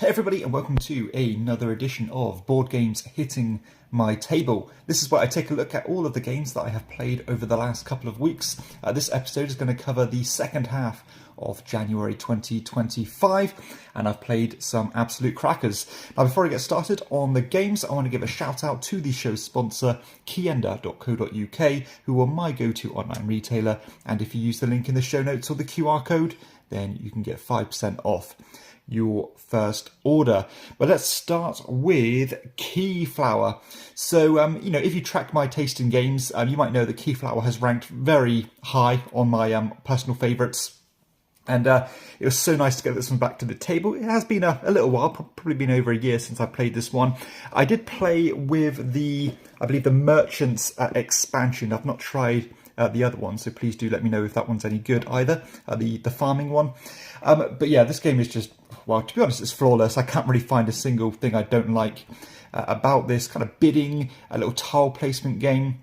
Hey everybody, and welcome to another edition of Board Games Hitting My Table. This is where I take a look at all of the games that I have played over the last couple of weeks. This episode is going to cover the second half of January 2025, and I've played some absolute crackers. Now before I get started on the games, I want to give a shout out to the show's sponsor, Keyenda.co.uk, who are my go-to online retailer, and if you use the link in the show notes or the QR code, then you can get 5% off your first order. But let's start with Keyflower. So, if you track my taste in games, you might know that Keyflower has ranked very high on my personal favourites. And it was so nice to get this one back to the table. It has been a little while, probably been over a year since I played this one. I did play with I believe the Merchants expansion. I've not tried the other one, so please do let me know if that one's any good either, the farming one. But yeah, this game is just, well, to be honest, it's flawless. I can't really find a single thing I don't like about this kind of bidding, a little tile placement game.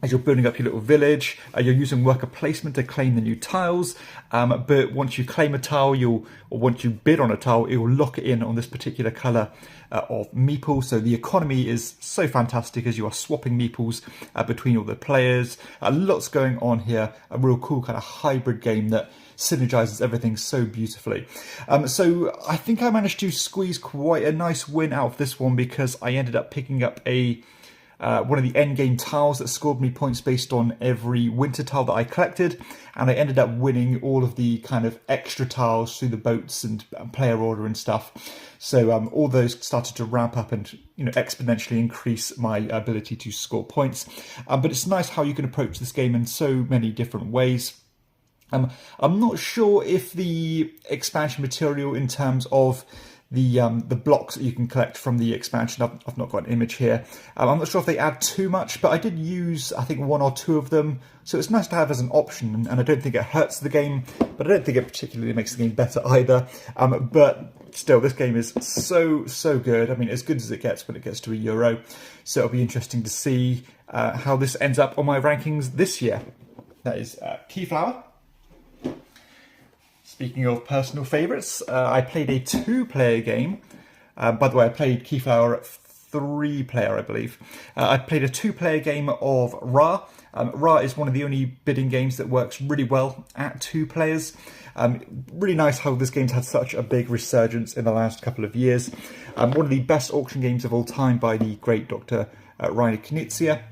As you're building up your little village, you're using worker placement to claim the new tiles. But once you claim a tile, or once you bid on a tile, it will lock it in on this particular colour of meeple. So the economy is so fantastic as you are swapping meeples between all the players. Lots going on here. A real cool kind of hybrid game that synergizes everything so beautifully. So I think I managed to squeeze quite a nice win out of this one because I ended up picking up one of the end game tiles that scored me points based on every winter tile that I collected, and I ended up winning all of the kind of extra tiles through the boats and player order and stuff. So all those started to ramp up and exponentially increase my ability to score points. But it's nice how you can approach this game in so many different ways. I'm not sure if the expansion material in terms of the blocks that you can collect from the expansion, I've not got an image here. I'm not sure if they add too much, but I did use, I think, one or two of them. So it's nice to have as an option, and I don't think it hurts the game, but I don't think it particularly makes the game better either. But still, this game is so good. I mean, as good as it gets when it gets to a Euro. So it'll be interesting to see how this ends up on my rankings this year. That is Keyflower. Speaking of personal favourites, I played a two-player game. By the way, I played Keyflower at three-player, I believe. I played a two-player game of Ra. Ra is one of the only bidding games that works really well at two players. Really nice how this game's had such a big resurgence in the last couple of years. One of the best auction games of all time by the great Dr. Rainer Knizia.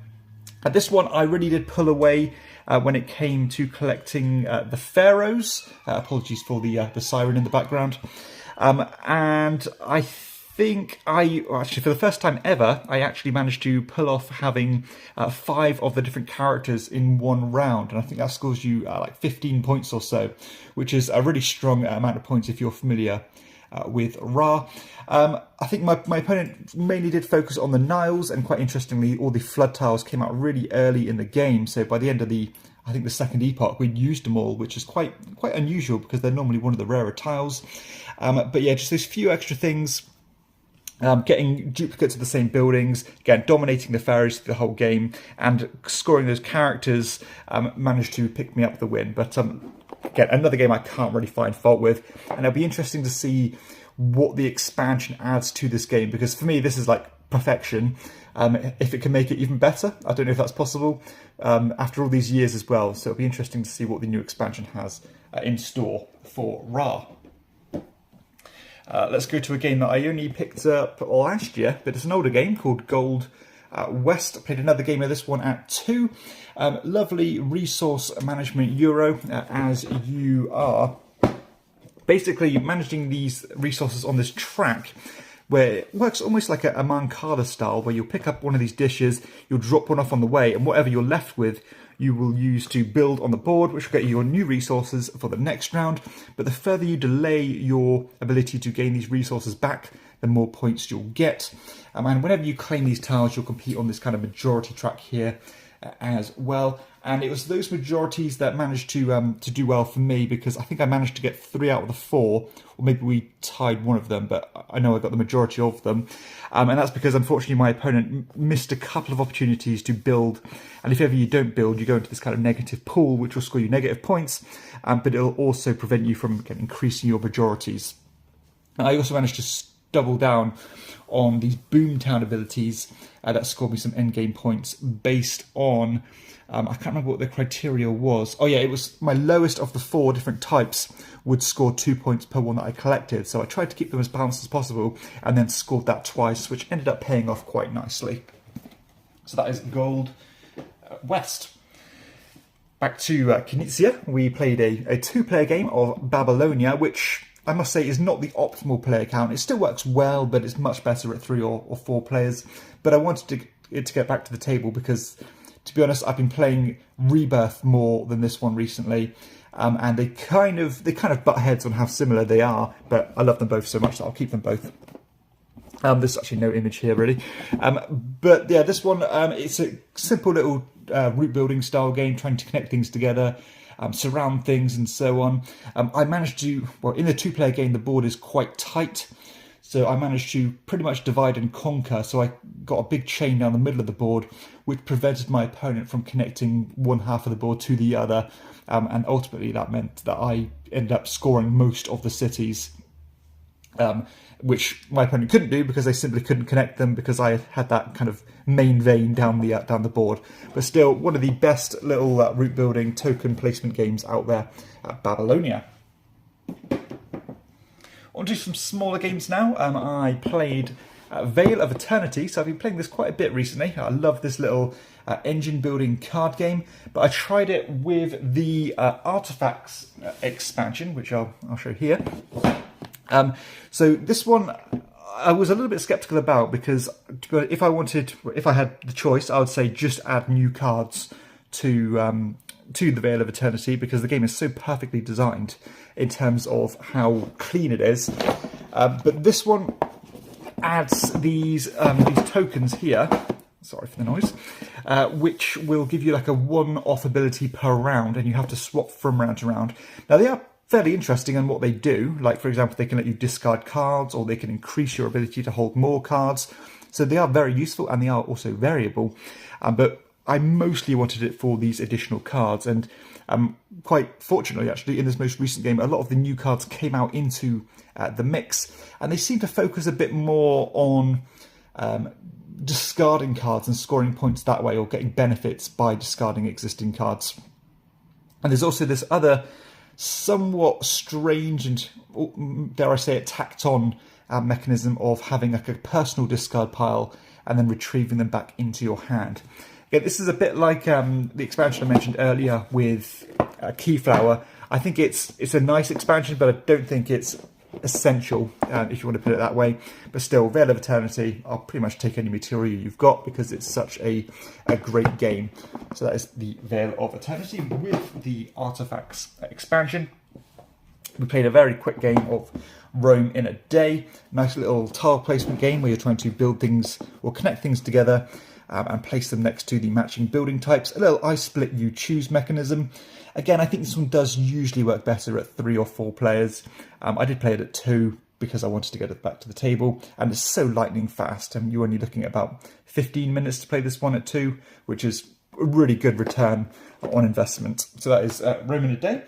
This one I really did pull away when it came to collecting the pharaohs. Apologies for the siren in the background. And I think actually for the first time ever, I actually managed to pull off having 5 of the different characters in one round. And I think that scores you like 15 points or so, which is a really strong amount of points if you're familiar with Ra. I think my opponent mainly did focus on the Niles, and quite interestingly, all the flood tiles came out really early in the game. So by the end of the second epoch, we'd used them all, which is quite unusual because they're normally one of the rarer tiles. But yeah, just those few extra things. Getting duplicates of the same buildings, again, dominating the pharaohs through the whole game, and scoring those characters managed to pick me up the win. But again, another game I can't really find fault with, and it'll be interesting to see what the expansion adds to this game, because for me this is like perfection. If it can make it even better, I don't know if that's possible after all these years as well. So it'll be interesting to see what the new expansion has in store for Ra. Let's go to a game that I only picked up last year, but it's an older game called Gold West. I played another game of this one at 2. Lovely resource management Euro, as you are basically managing these resources on this track, where it works almost like a Mancala style, where you'll pick up one of these dishes, you'll drop one off on the way, and whatever you're left with, you will use to build on the board, which will get you your new resources for the next round. But the further you delay your ability to gain these resources back, the more points you'll get. And whenever you claim these tiles, you'll compete on this kind of majority track here as well. And it was those majorities that managed to do well for me, because I think I managed to get 3 out of the 4, or maybe we tied one of them, but I know I got the majority of them. And that's because, unfortunately, my opponent missed a couple of opportunities to build. And if ever you don't build, you go into this kind of negative pool, which will score you negative points, but it'll also prevent you from increasing your majorities. I also managed to double down on these Boomtown abilities that scored me some endgame points based on, I can't remember what the criteria was. Oh yeah, it was my lowest of the 4 different types would score 2 points per one that I collected. So I tried to keep them as balanced as possible and then scored that twice, which ended up paying off quite nicely. So that is Gold West. Back to Knizia, we played a 2-player game of Babylonia, which I must say is not the optimal player count. It still works well, but it's much better at 3 or 4 players. But I wanted it to get back to the table because, to be honest, I've been playing Rebirth more than this one recently, and they kind of butt heads on how similar they are. But I love them both so much that I'll keep them both. There's actually no image here really, but yeah, this one it's a simple little route building style game, trying to connect things together. Surround things and so on. I managed to, well, in the 2-player game the board is quite tight, so I managed to pretty much divide and conquer. So I got a big chain down the middle of the board which prevented my opponent from connecting one half of the board to the other, and ultimately that meant that I ended up scoring most of the cities, which my opponent couldn't do because they simply couldn't connect them because I had that kind of main vein down the board. But still, one of the best little route building token placement games out there at Babylonia. On to some smaller games now. I played Vale of Eternity, so I've been playing this quite a bit recently. I love this little engine building card game, but I tried it with the Artifacts expansion, which I'll show here. So this one I was a little bit skeptical about because if I had the choice, I would say just add new cards to the Vale of Eternity, because the game is so perfectly designed in terms of how clean it is. But this one adds these tokens here. Sorry for the noise. Which will give you like a one-off ability per round, and you have to swap from round to round. Now they are fairly interesting in what they do. Like, for example, they can let you discard cards, or they can increase your ability to hold more cards. So they are very useful, and they are also variable. But I mostly wanted it for these additional cards, and quite fortunately, actually, in this most recent game, a lot of the new cards came out into the mix, and they seem to focus a bit more on discarding cards and scoring points that way, or getting benefits by discarding existing cards. And there's also this other somewhat strange and, dare I say it, tacked on mechanism of having like a personal discard pile and then retrieving them back into your hand. Again, this is a bit like the expansion I mentioned earlier with Keyflower. I think it's a nice expansion, but I don't think it's essential, if you want to put it that way. But still, Vale of Eternity, I'll pretty much take any material you've got because it's such a great game. So that is the Vale of Eternity with the Artifacts expansion. We played a very quick game of Rome in a Day. Nice little tile placement game where you're trying to build things or connect things together and place them next to the matching building types. A little I split you choose mechanism. Again, I think this one does usually work better at 3 or 4 players. I did play it at 2 because I wanted to get it back to the table, and it's so lightning fast. And you're only looking at about 15 minutes to play this one at 2, which is a really good return on investment. So that is Rome in a Day.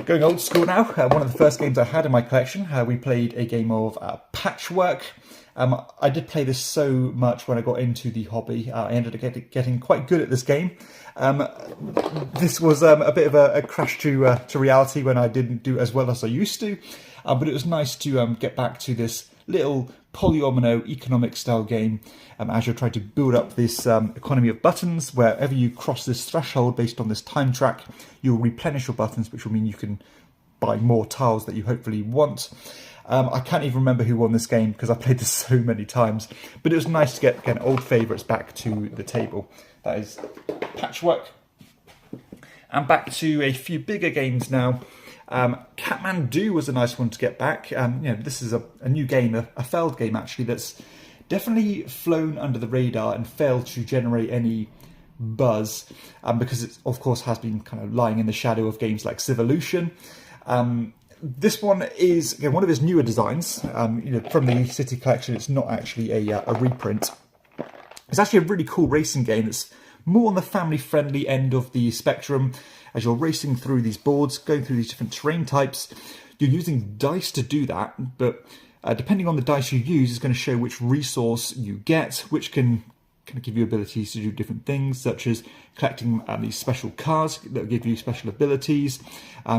Going old school now, one of the first games I had in my collection, we played a game of Patchwork. I did play this so much when I got into the hobby. I ended up getting quite good at this game. This was a bit of a crash to reality when I didn't do as well as I used to. But it was nice to get back to this little polyomino economic style game as you're trying to build up this economy of buttons. Wherever you cross this threshold based on this time track, you'll replenish your buttons, which will mean you can buy more tiles that you hopefully want. I can't even remember who won this game because I played this so many times, but it was nice to get, again, old favourites back to the table. That is Patchwork. And back to a few bigger games now. Kathmandu was a nice one to get back. This is a new game, a failed game actually, that's definitely flown under the radar and failed to generate any buzz because it, of course, has been kind of lying in the shadow of games like Civolution. This one is, again, one of his newer designs. From the City Collection, it's not actually a reprint. It's actually a really cool racing game that's more on the family-friendly end of the spectrum as you're racing through these boards, going through these different terrain types, You're using dice to do that, but depending on the dice you use, it's going to show which resource you get, which can give you abilities to do different things, such as collecting these special cards that will give you special abilities.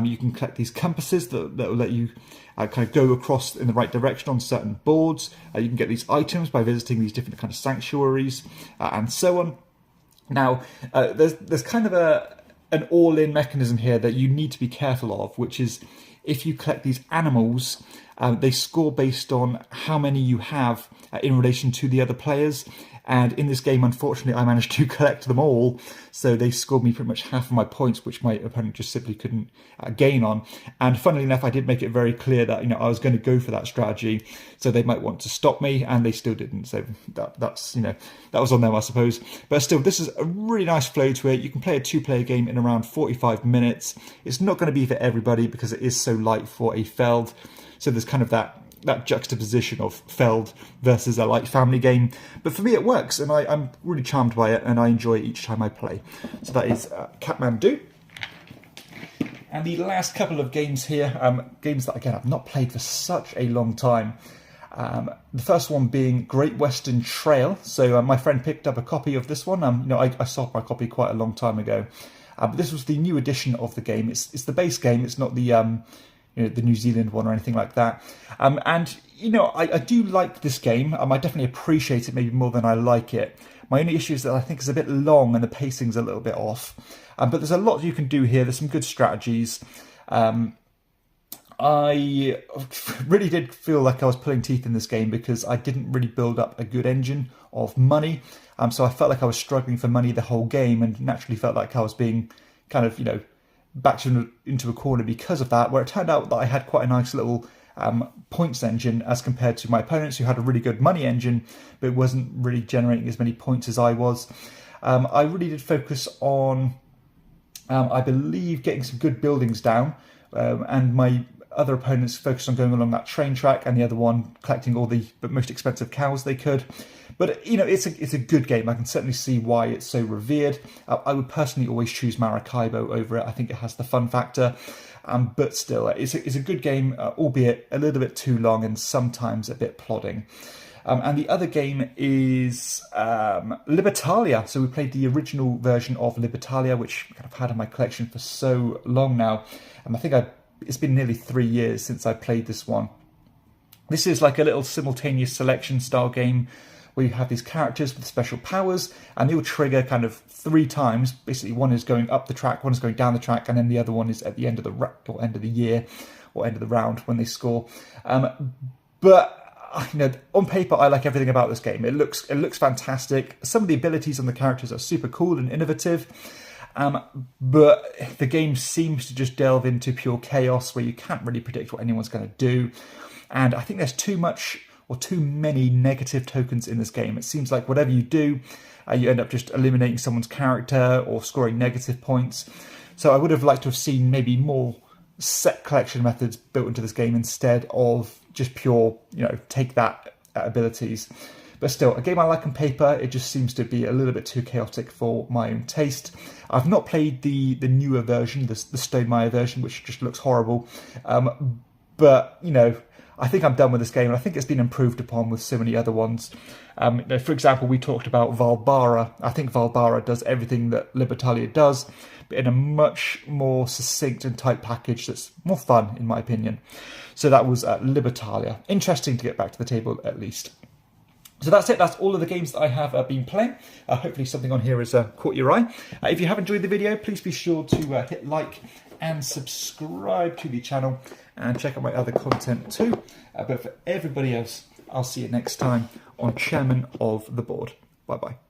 You can collect these compasses that will let you kind of go across in the right direction on certain boards. You can get these items by visiting these different kind of sanctuaries, and so on. Now, there's kind of an all-in mechanism here that you need to be careful of, which is if you collect these animals, they score based on how many you have in relation to the other players. And in this game, unfortunately, I managed to collect them all, so they scored me pretty much half of my points, which my opponent just simply couldn't gain on. And funnily enough, I did make it very clear that I was going to go for that strategy, so they might want to stop me, and they still didn't. So that's that was on them, I suppose. But still, this is a really nice flow to it. You can play a 2-player game in around 45 minutes. It's not going to be for everybody because it is so light for a Feld. So there's kind of that juxtaposition of Feld versus a light family game. But for me it works, and I'm really charmed by it, and I enjoy it each time I play. So that is Kathmandu. And the last couple of games here, games that again I've not played for such a long time. The first one being Great Western Trail. So my friend picked up a copy of this one. I sold my copy quite a long time ago. But this was the new edition of the game. It's the base game. It's not the the New Zealand one or anything like that. I do like this game. I definitely appreciate it maybe more than I like it. My only issue is that I think it's a bit long and the pacing's a little bit off. But there's a lot you can do here. There's some good strategies. I really did feel like I was pulling teeth in this game because I didn't really build up a good engine of money. So I felt like I was struggling for money the whole game, and naturally felt like I was being kind of, backed into a corner because of that, where it turned out that I had quite a nice little points engine as compared to my opponents who had a really good money engine, but it wasn't really generating as many points as I was. I really did focus on, I believe, getting some good buildings down, and my other opponents focused on going along that train track, and the other one collecting all the most expensive cows they could. But it's a good game. I can certainly see why it's so revered. I would personally always choose Maracaibo over it. I think it has the fun factor. But still, it's a good game, albeit a little bit too long and sometimes a bit plodding. And the other game is Libertalia. So we played the original version of Libertalia, which I've had in my collection for so long now. I think it's been nearly 3 years since I played this one. This is like a little simultaneous selection style game where you have these characters with special powers, and they will trigger kind of 3 times. Basically, one is going up the track, one is going down the track, and then the other one is at the end of the end of the year or end of the round when they score. But on paper, I like everything about this game. It looks fantastic. Some of the abilities on the characters are super cool and innovative. But the game seems to just delve into pure chaos where you can't really predict what anyone's going to do. And I think there's too much or too many negative tokens in this game. It seems like whatever you do, you end up just eliminating someone's character or scoring negative points. So I would have liked to have seen maybe more set collection methods built into this game instead of just pure, take that abilities. But still, a game I like on paper. It just seems to be a little bit too chaotic for my own taste. I've not played the newer version, the Stone Meyer version, which just looks horrible. But, I think I'm done with this game, and I think it's been improved upon with so many other ones. For example, we talked about Valbara. I think Valbara does everything that Libertalia does, but in a much more succinct and tight package that's more fun, in my opinion. So that was Libertalia. Interesting to get back to the table, at least. So that's it. That's all of the games that I have been playing. Hopefully something on here has caught your eye. If you have enjoyed the video, please be sure to hit like and subscribe to the channel and check out my other content too. But for everybody else, I'll see you next time on Chairman of the Board. Bye-bye.